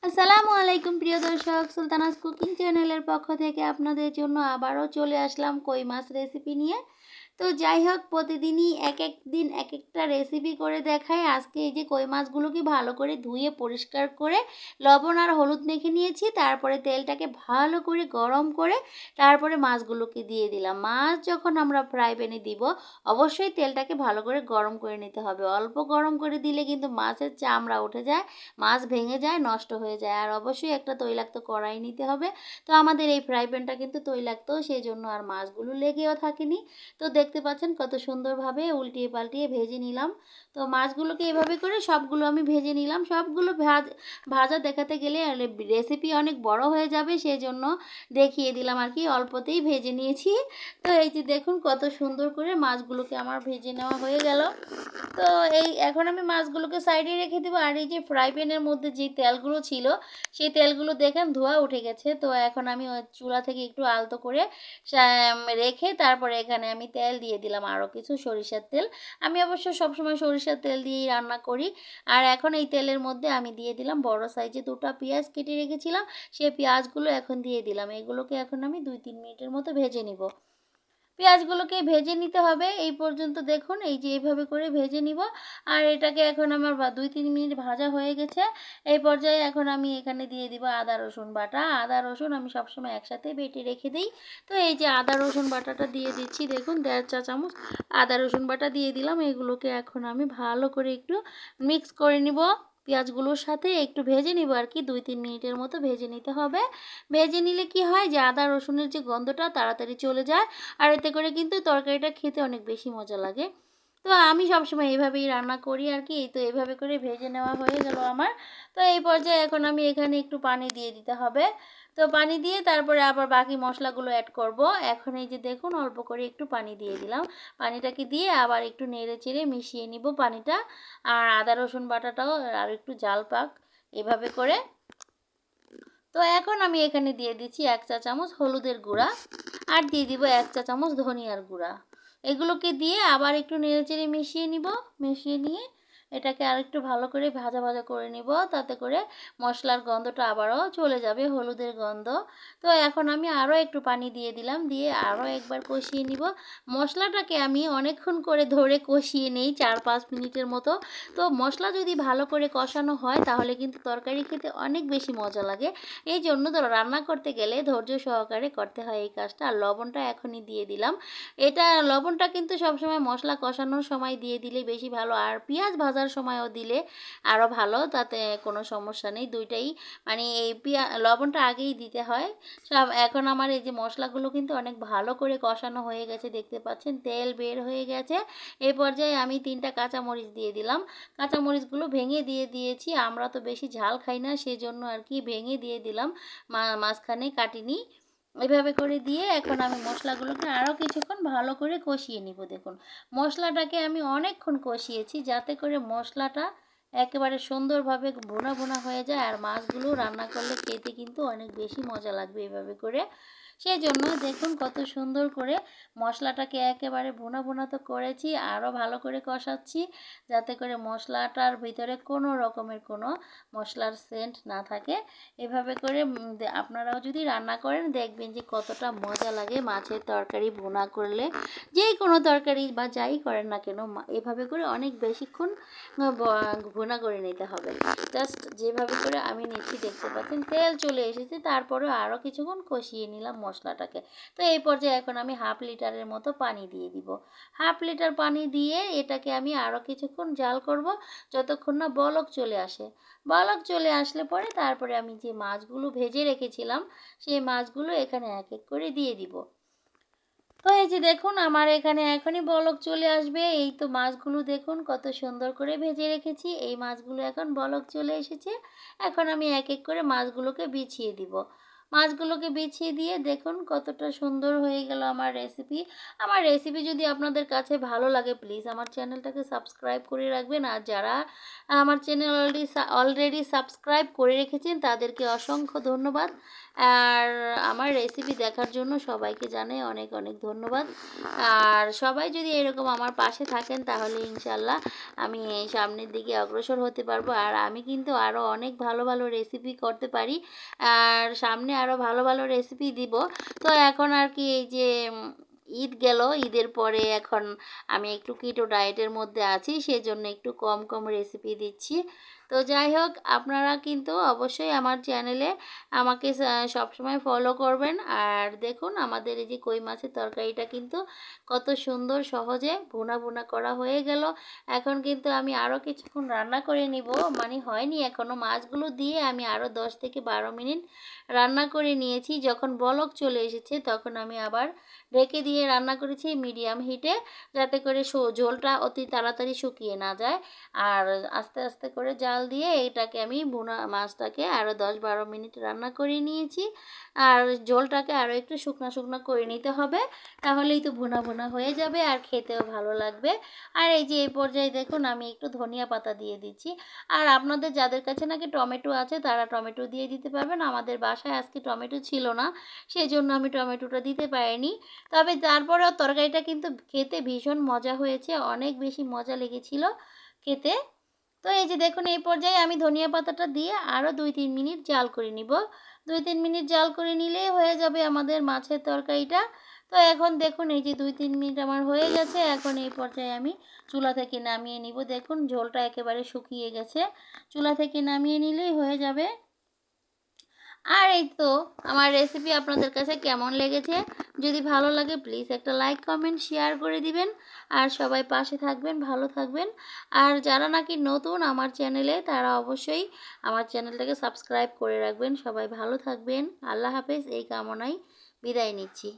আসসালামু আলাইকুম প্রিয় দর্শক, সুলতানাস কুকিং চ্যানেলের পক্ষ থেকে আপনাদের জন্য আবারও চলে আসলাম কই মাছ রেসিপি নিয়ে। তো যাই হোক, প্রতিদিনই এক এক দিন এক একটা রেসিপি করে দেখাই। আজকে এই যে কই মাছগুলোকে ভালো করে ধুয়ে পরিষ্কার করে লবণ আর হলুদ মেখে নিয়েছি। তারপরে তেলটাকে ভালো করে গরম করে তারপরে মাছগুলোকে দিয়ে দিলাম। মাছ যখন আমরা ফ্রাই প্যানে দিব, অবশ্যই তেলটাকে ভালো করে গরম করে নিতে হবে। অল্প গরম করে দিলে কিন্তু মাছের চামড়া উঠে যায়, মাছ ভেঙে যায়, নষ্ট হয়ে যায়। আর অবশ্যই একটা তৈলাক্ত কড়াই নিতে হবে। তো আমাদের এই ফ্রাই প্যানটা কিন্তু তৈলাক্ত, সেই জন্য আর মাছগুলো লেগেও থাকেনি। তো দেখতে পাচ্ছেন কত সুন্দরভাবে উল্টিয়ে পাল্টিয়ে ভেজে নিলাম। তো মাছগুলোকে এভাবে করে সবগুলো আমি ভেজে নিলাম। সবগুলো ভাজা দেখাতে গেলে রেসিপি অনেক বড় হয়ে যাবে, সেই জন্য দেখিয়ে দিলাম আর কি, অল্পতেই ভেজে নিয়েছি। তো এই যে দেখুন কত সুন্দর করে মাছগুলোকে আমার ভেজে নেওয়া হয়ে গেল। তো এই এখন আমি মাছগুলোকে সাইডে রেখে দেবো। আর এই যে ফ্রাই প্যানের মধ্যে যে তেলগুলো ছিল, সেই তেলগুলো দেখেন ধোয়া উঠে গেছে। তো এখন আমি ওই চুলা থেকে একটু আলতো করে রেখে তারপরে এখানে আমি তেল দিয়ে দিলাম, আরও কিছু সরিষার তেল। আমি অবশ্য সবসময় সরিষার তেল দিয়েই রান্না করি। আর এখন এই তেলের মধ্যে আমি দিয়ে দিলাম বড় সাইজে দুটো পেঁয়াজ কেটে রেখেছিলাম, সেই পেঁয়াজগুলো এখন দিয়ে দিলাম। এগুলোকে এখন আমি 2-3 মিনিটের মতো ভেজে নিব। পেঁয়াজগুলোকে ভেজে নিতে হবে। এই পর্যন্ত দেখুন এই যে এইভাবে করে ভেজে নিব। আর এটাকে এখন আমার 2-3 মিনিট ভাজা হয়ে গেছে। এই পর্যায়ে এখন আমি এখানে দিয়ে দিব আদা রসুন বাটা। আদা রসুন আমি সবসময় একসাথে বেটে রেখে দিই। তো এই যে আদা রসুন বাটাটা দিয়ে দিচ্ছি, দেখুন 1.5 চা চামচ আদা রসুন বাটা দিয়ে দিলাম। এগুলোকে এখন আমি ভালো করে একটু মিক্স করে নিব। পেঁয়াজগুলোর সাথে একটু ভেজে নিব আর কি, 2-3 মিনিটের মতো ভেজে নিতে হবে। ভেজে নিলে কি হয় যে আদা রসুনের যে গন্ধটা তাড়াতাড়ি চলে যায়। আর এতে করে কিন্তু তরকারিটা খেতে অনেক বেশি মজা লাগে। তো আমি সবসময় এইভাবেই রান্না করি আর কি। তো এইভাবে করে ভেজে নেওয়া হয়ে গেল আমার। তো এই পর্যায়ে এখন আমি এখানে একটু পানি দিয়ে দিতে হবে। তো পানি দিয়ে তারপরে আবার বাকি মশলাগুলো অ্যাড করব। এখন এই যে দেখুন অল্প করে একটু পানি দিয়ে দিলাম। পানিটাকে দিয়ে আবার একটু নেড়ে চেড়ে মিশিয়ে নিব পানিটা। আর আদা রসুন বাটাটাও আর একটু জাল পাক এভাবে করে। তো এখন আমি এখানে দিয়ে দিচ্ছি 1 চা চামচ হলুদের গুঁড়া, আর দিয়ে দিব 1 চা চামচ ধনিয়ার গুঁড়া। এগুলোকে দিয়ে আবার একটু নেড়েচেড়ে মিশিয়ে নিব। মিশিয়ে নিয়ে এটাকে আরেকটু ভালো করে ভাজা ভাজা করে নিব, তাতে করে মশলার গন্ধটা আবারও চলে যাবে, হলুদের গন্ধ। তো এখন আমি আরও একটু পানি দিয়ে দিলাম, দিয়ে আরও একবার কষিয়ে নিব। মশলাটাকে আমি অনেকক্ষণ করে ধরে কষিয়ে নেই, 4-5 মিনিটের মতো। তো মশলা যদি ভালো করে কষানো হয় তাহলে কিন্তু তরকারি খেতে অনেক বেশি মজা লাগে। এই জন্য তো রান্না করতে গেলে ধৈর্য সহকারে করতে হয় এই কাজটা। আর লবণটা এখনই দিয়ে দিলাম। এটা লবণটা কিন্তু সবসময় মশলা কষানোর সময় দিয়ে দিলে বেশি ভালো, আর পেঁয়াজ ভাজার সময়ও দিলে আরও ভালো, তাতে কোনো সমস্যা নেই। দুইটাই মানে এই লবণটা আগেই দিতে হয় সব। এখন আমার এই যে মশলাগুলো কিন্তু অনেক ভালো করে কষানো হয়ে গেছে, দেখতে পাচ্ছেন তেল বের হয়ে গেছে। এই পর্যায়ে আমি 3টা কাঁচামরিচ দিয়ে দিলাম। কাঁচামরিচগুলো ভেঙে দিয়ে দিয়েছি, আমরা তো বেশি ঝাল খাই না, সেজন্য আর কি ভেঙে দিয়ে দিলাম, মাঝখানে কাটিনি। এভাবে করে দিয়ে এখন আমি মশলাগুলোকে আরও কিছুক্ষণ ভালো করে কষিয়ে নিব। দেখুন মশলাটাকে আমি অনেকক্ষণ কষিয়েছি, যাতে করে মশলাটা একেবারে সুন্দরভাবে ভুনা ভুনা হয়ে যায়। আর মাছগুলো রান্না করলে খেতে কিন্তু অনেক বেশি মজা লাগবে এভাবে করে। সেই জন্য দেখুন কত সুন্দর করে মশলাটাকে একেবারে ভুনা ভুনা তো করেছি, আরও ভালো করে কষাচ্ছি, যাতে করে মশলাটার ভিতরে কোনো রকমের কোনো মশলার সেন্ট না থাকে। এভাবে করে আপনারাও যদি রান্না করেন দেখবেন যে কতটা মজা লাগে মাছের তরকারি ভুনা করলে। যে কোনো তরকারি বা যাই করেন না কেন, এভাবে করে অনেক বেশিক্ষণ ভুনা করে নিতে হবে। জাস্ট যেভাবে করে আমি নিচ্ছি দেখতে পাচ্ছেন তেল চলে এসেছে, তারপরেও আরও কিছুক্ষণ কষিয়ে নিলাম মশলাটাকে। তো এই পর্যায়ে এখন আমি 1/2 লিটারের মতো পানি দিয়ে দিব। 1/2 লিটার পানি দিয়ে এটাকে আমি আরও কিছুক্ষণ জাল করব, যতক্ষণ না বলক চলে আসে। বলক চলে আসলে পরে তারপরে আমি যে মাছগুলো ভেজে রেখেছিলাম, সেই মাছগুলো এখানে এক এক করে দিয়ে দিব। তো এই যে দেখুন আমার এখানে এখনই বলক চলে আসবে। এই তো মাছগুলো দেখুন কত সুন্দর করে ভেজে রেখেছি, এই মাছগুলো এখন বলক চলে এসেছে। এখন আমি এক এক করে মাছগুলোকে বিছিয়ে দিব। মাছগুলোকে বিছিয়ে দিয়ে দেখুন কতটা সুন্দর হয়ে গেল আমার রেসিপি। আমার রেসিপি যদি আপনাদের কাছে ভালো লাগে প্লিজ আমার চ্যানেলটাকে সাবস্ক্রাইব করে রাখবেন। আর যারা আমার চ্যানেল অলরেডি সাবস্ক্রাইব করে রেখেছেন তাদেরকে অসংখ্য ধন্যবাদ। আর আমার রেসিপি দেখার জন্য সবাইকে জানাই অনেক অনেক ধন্যবাদ। আর সবাই যদি এরকম আমার পাশে থাকেন তাহলে ইনশাল্লাহ আমি সামনের দিকে অগ্রসর হতে পারবো। আর আমি কিন্তু আরও অনেক ভালো ভালো রেসিপি করতে পারি, আর সামনে আরও ভালো ভালো রেসিপি দিব। তো এখন আর কি এই যে ঈদ গেল, ঈদের পরে এখন আমি একটু কিটো ডায়েটের মধ্যে আছি, সেজন্য একটু কম কম রেসিপি দিচ্ছি। তো যাই হোক, আপনারা কিন্তু অবশ্যই আমার চ্যানেলে আমাকে সবসময় ফলো করবেন। আর দেখুন আমাদের এই যে কই মাছের তরকারিটা কিন্তু কত সুন্দর সহজে ভুনা ভুনা করা হয়ে গেল। এখন কিন্তু আমি আরও কিছুক্ষণ রান্না করে নিব, মানে হয়নি এখনও। মাছগুলো দিয়ে আমি আরও 10 থেকে 12 মিনিট রান্না করে নিয়েছি। যখন বলক চলে এসেছে তখন আমি আবার ঢেকে দিয়ে রান্না করেছি মিডিয়াম হিটে, যাতে করে ঝোলটা অতি তাড়াতাড়ি শুকিয়ে না যায়। আর আস্তে আস্তে করে জাল দিয়ে এটাকে আমি ভুনা মাছটাকে আরও 10-12 মিনিট রান্না করে নিয়েছি। আর ঝোলটাকে আরও একটু শুকনো শুকনো করে নিতে হবে, তাহলেই তো ভুনা ভুনা হয়ে যাবে আর খেতেও ভালো লাগবে। আর এই যে এই পর্যায়ে দেখুন আমি একটু ধনিয়া পাতা দিয়ে দিচ্ছি। আর আপনাদের যাদের কাছে নাকি টমেটো আছে তারা টমেটো দিয়ে দিতে পারবেন। আমাদের বাসায় আজকে টমেটো ছিল না, সেই জন্য আমি টমেটোটা দিতে পারিনি। তবে তারপরেও তরকারিটা কিন্তু খেতে ভীষণ মজা হয়েছে, অনেক বেশি মজা লেগেছিল খেতে। তো এই যে দেখুন এই পর্যায়ে আমি ধনিয়া পাতাটা দিয়ে আরও 2-3 মিনিট জাল করে নিব। 2-3 মিনিট জাল করে নিলেই হয়ে যাবে আমাদের মাছের তরকারিটা। তো এখন দেখুন এই যে 2-3 মিনিট আমার হয়ে গেছে। এখন এই পর্যায়ে আমি চুলা থেকে নামিয়ে নিব। দেখুন ঝোলটা একেবারে শুকিয়ে গেছে, চুলা থেকে নামিয়ে নিলেই হয়ে যাবে। আর এই তো আমার রেসিপি আপনাদের কাছে কেমন লেগেছে, যদি ভালো লাগে প্লিজ একটা লাইক কমেন্ট শেয়ার করে দিবেন। আর সবাই পাশে থাকবেন, ভালো থাকবেন। আর যারা নাকি নতুন আমার চ্যানেলে তারা অবশ্যই আমার চ্যানেলটাকে সাবস্ক্রাইব করে রাখবেন। সবাই ভালো থাকবেন, আল্লাহ হাফেজ এই কামনায় বিদায় নিচ্ছি।